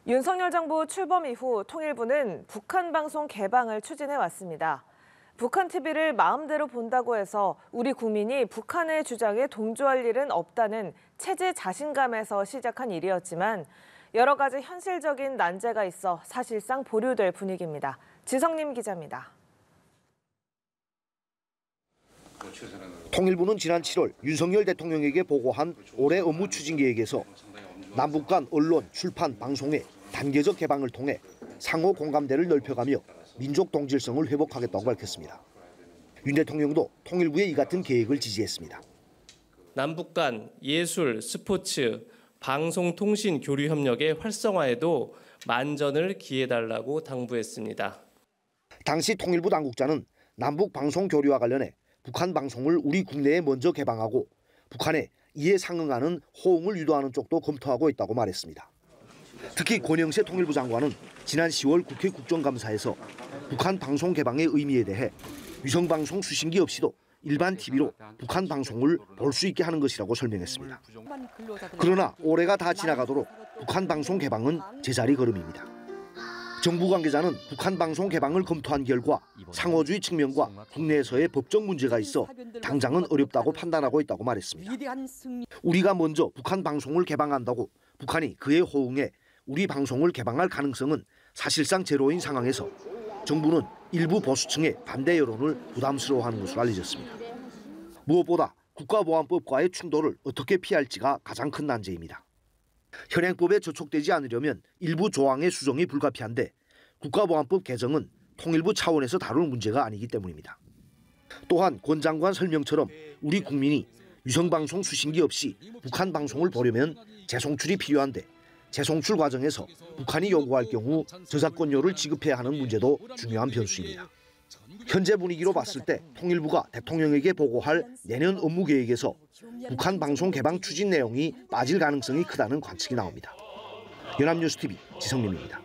윤석열 정부 출범 이후 통일부는 북한 방송 개방을 추진해왔습니다. 북한 TV를 마음대로 본다고 해서 우리 국민이 북한의 주장에 동조할 일은 없다는 체제 자신감에서 시작한 일이었지만 여러 가지 현실적인 난제가 있어 사실상 보류될 분위기입니다. 지성님 기자입니다. 통일부는 지난 7월 윤석열 대통령에게 보고한 올해 업무 추진 계획에서 남북 간 언론, 출판, 방송의 단계적 개방을 통해 상호 공감대를 넓혀가며 민족 동질성을 회복하겠다고 밝혔습니다. 윤 대통령도 통일부의 이 같은 계획을 지지했습니다. 남북 간 예술, 스포츠, 방송, 통신, 교류 협력의 활성화에도 만전을 기해달라고 당부했습니다. 당시 통일부 당국자는 남북 방송 교류와 관련해 북한 방송을 우리 국내에 먼저 개방하고 북한에 이에 상응하는 호응을 유도하는 쪽도 검토하고 있다고 말했습니다. 특히 권영세 통일부 장관은 지난 10월 국회 국정감사에서 북한 방송 개방의 의미에 대해 위성방송 수신기 없이도 일반 TV로 북한 방송을 볼 수 있게 하는 것이라고 설명했습니다. 그러나 올해가 다 지나가도록 북한 방송 개방은 제자리 걸음입니다. 정부 관계자는 북한 방송 개방을 검토한 결과 상호주의 측면과 국내에서의 법적 문제가 있어 당장은 어렵다고 판단하고 있다고 말했습니다. 우리가 먼저 북한 방송을 개방한다고 북한이 그에 호응해 우리 방송을 개방할 가능성은 사실상 제로인 상황에서 정부는 일부 보수층의 반대 여론을 부담스러워하는 것으로 알려졌습니다. 무엇보다 국가보안법과의 충돌을 어떻게 피할지가 가장 큰 난제입니다. 현행법에 저촉되지 않으려면 일부 조항의 수정이 불가피한데 국가보안법 개정은 통일부 차원에서 다룰 문제가 아니기 때문입니다. 또한 권 장관 설명처럼 우리 국민이 위성방송 수신기 없이 북한 방송을 보려면 재송출이 필요한데 재송출 과정에서 북한이 요구할 경우 저작권료를 지급해야 하는 문제도 중요한 변수입니다. 현재 분위기로 봤을 때 통일부가 대통령에게 보고할 내년 업무 계획에서 북한 방송 개방 추진 내용이 빠질 가능성이 크다는 관측이 나옵니다. 연합뉴스TV 지성림입니다.